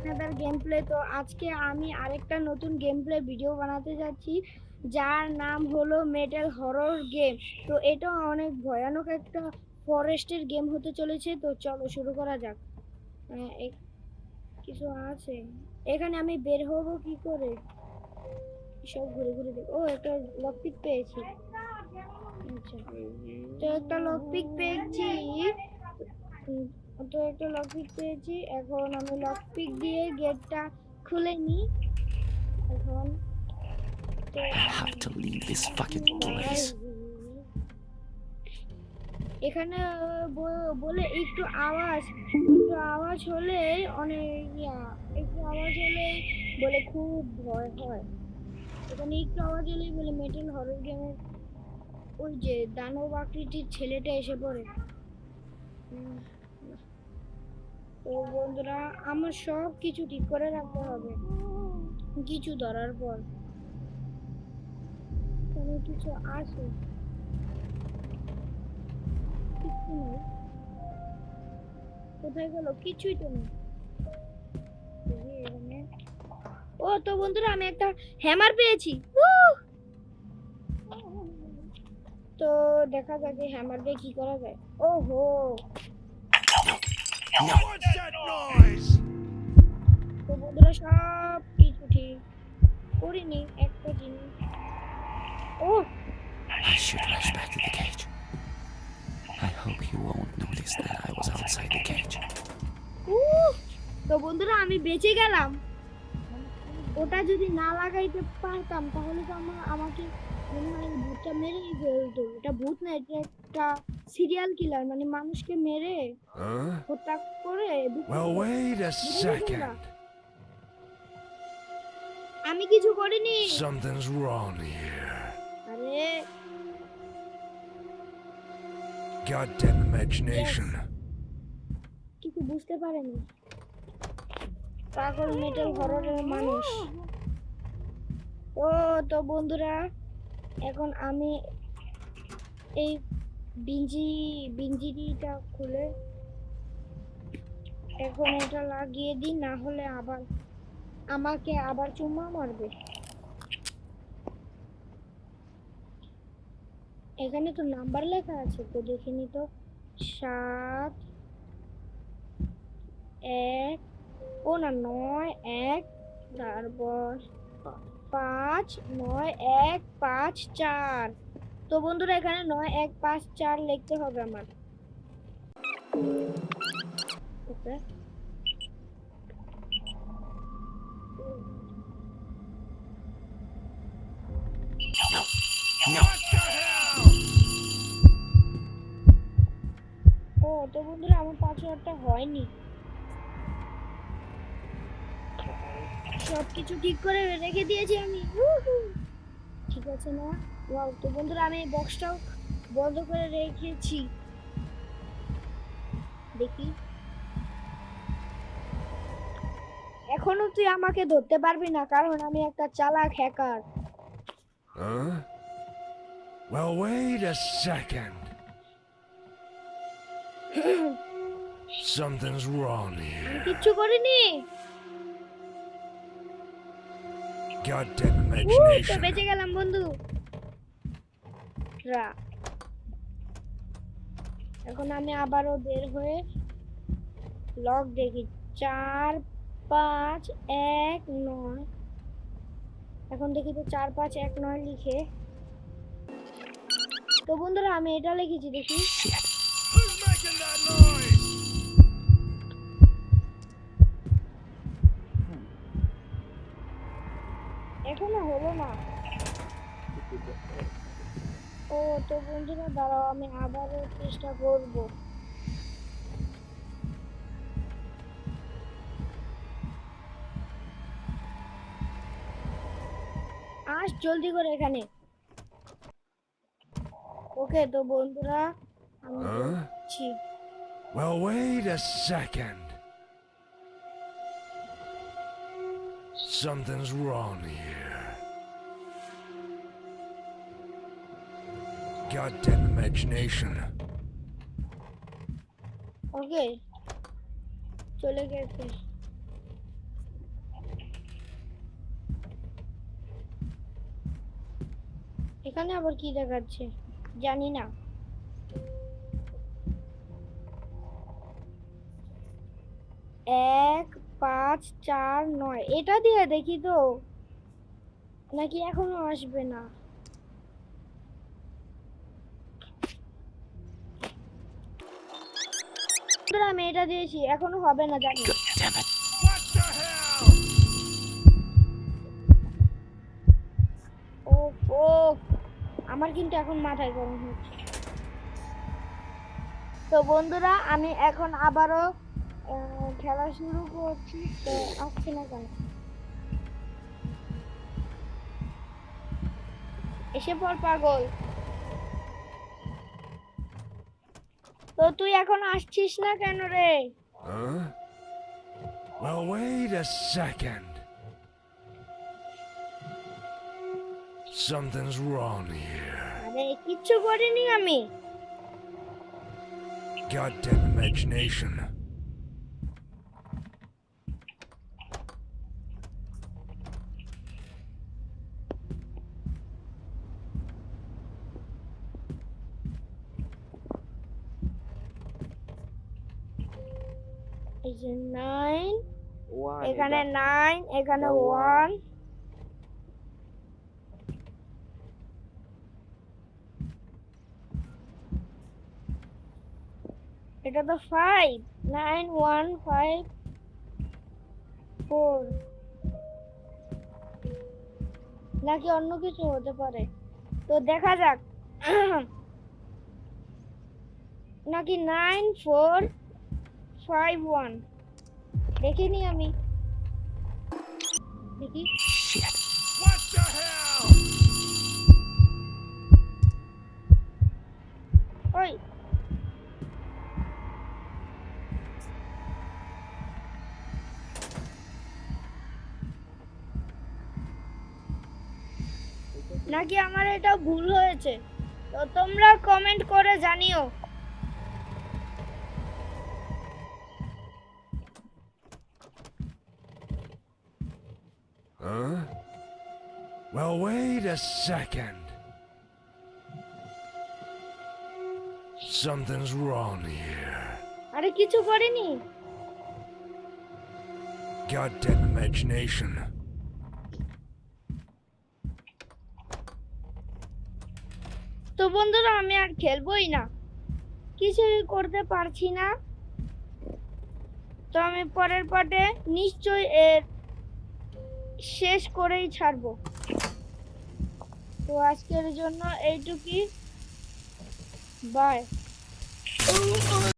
আপনাদের game play. তো আজকে আমি আরেকটা নতুন গেম প্লে ভিডিও বানাতে যাচ্ছি, যার নাম হলো মেটাল হরর গেম। তো এটা অনেক ভয়ানক একটা ফরেস্টের গেম হতে চলেছে। তো চলো শুরু করা যাক। কিছু আছে এখানে, আমি বের হব কি করে? সব ঘুরে ঘুরে দেখ। ও, একটা লকপিক পেয়েছি। আচ্ছা, তো একটা লকপিক পেয়েছি। উম, তো একটা লকপিক পেয়েছি, এখন আমি লকপিক দিয়ে গেটটা খুলে নিই। এখন তো I have to leave this fucking place. এখানে বলে একটু আওয়াজ হলে অনেক একটু আওয়াজ হলে বলে খুব ভয় হয়। এখানে একটু আওয়াজ হলেই বলে মেটাল হরর গেমের ওই যে দানব আকৃতির ছেলেটা এসে পড়ে। তো বন্ধুরা, আমার সব কিছু ঠিক করে রাখতে হবে কিছু ধরার পর। কোনো কিছু আছে? কিছু নেই। কোথায় গেল? কিছুই তো নেই। ও তো বন্ধুরা, আমি একটা হ্যামার পেয়েছি। তো দেখা যাক এই হ্যামার দিয়ে কি করা যায়। ওহো, তো বন্ধুরা সব কিছু ঠিক করিনি একটা জিনিস। ও, I should rush back to the cage. I hope he won't notice that I was outside the cage. তো বন্ধুরা, আমি বেঁচে গেলাম। ওটা যদি না লাগাইতে পারতাম তাহলে তো আমাকে মনে হয় ভূতটা মেরেই ফেলতো। এটা ভূত না, এটা একটা সিরিয়াল কিলার, মানে মানুষকে মেরে হত্যা করে। Well, wait a second. আমি কিছু করিনি। Something's wrong here. আরে, Goddamn imagination. কিছু বুঝতে পারেনি পাগল মেটাল হররের মানুষ। ও তো বন্ধুরা, এখন আমি এই বিঞ্জিরিটা খুলে এখন এটা লাগিয়ে দিই, না হলে আবার আমাকে আবার চুম্মা মারবে। এখানে তো নাম্বার লেখা আছে, তো দেখিনি তো। 7 1, ও না 9 1, তারপর 5 9 1 5 4। তো বন্ধুরা, এখানে 9 1 5 4 লিখতে হবে আমার। ওকে, No. ও তো বন্ধুরা, আমার পাসওয়ার্ডটা হয়নি। সবকিছু ঠিক করে রেখে দিয়েছি আমি। ঠিক আছে না? ওয়াও, তো বন্ধুরা, আমি এই বক্সটাও বন্ধ করে রেখেছি। দেখি, এখনো তুই আমাকে ধরতে পারবি না, কারণ আমি একটা চালাক hacker. Huh? Well, wait a second. Something's wrong আমি here. কিচ্ছু করিনি। Goddamn তো imagination. বেঁচে গেলাম বন্ধু। এখন আমি আবারও বের হয়ে লক দেখি। 4 5 1 9। এখন দেখি তো 4 5 1 9 লিখে। তো বন্ধুরা, আমি এটা লিখেছি, দেখি। Shit. Who's making that noise? এখনো হলো না। ও তো বন্ধুরা, দাঁড়াও, আমি আবারও চেষ্টা করব। আস জলদি করে এখানে। ওকে তো বন্ধুরা, আমি বলছি। Well, wait a second. Something's wrong here. Goddamn imagination. ওকে, চলে গেছে। এখানে আবার কি দেখাচ্ছে জানি না। এক 5 4 9 এটা দিয়ে দেখি তো, নাকি এখনো আসবে না? বন্ধুরা, আমি এটা দিয়েছি, এখনো হবে না জানি। Damn it. What the hell? ও ও আমার কিন্তু এখন মাথায় গরম হচ্ছে। তো বন্ধুরা, আমি এখন আবারও খেলা শুরু করছি, তো আসছে না কেন? এসে পর পাগল। তো তুই এখন আসছিস না কেন রে? Huh? Well, wait a second. Something's wrong here. আরে কিচ্ছু করিনি আমি। Goddamn imagination. এই যে 9, One এখানে এটা 9, এখানে এটা 1, এটা তো 5, 9 1 5 4, নাকি অন্য কিছু হতে পারে? তো দেখা যাক। নাকি 9 4 5 1, দেখিনি আমি, দেখি। Shit. What the hell? ওই নাকি আমার এটা ভুল হয়েছে? তো তোমরা কমেন্ট করে জানিও। Huh? Well, wait a second. Something's wrong here. আরে কিছু করিনি। Goddamn imagination. তো বন্ধুরা, আমি আর খেলবোই না, কিছুই করতে পারছি না। তো আমি পরের পার্টে নিশ্চয়ই এর শেষ করেই ছাড়বো। তো আজকের জন্য এইটুকুই, বাই।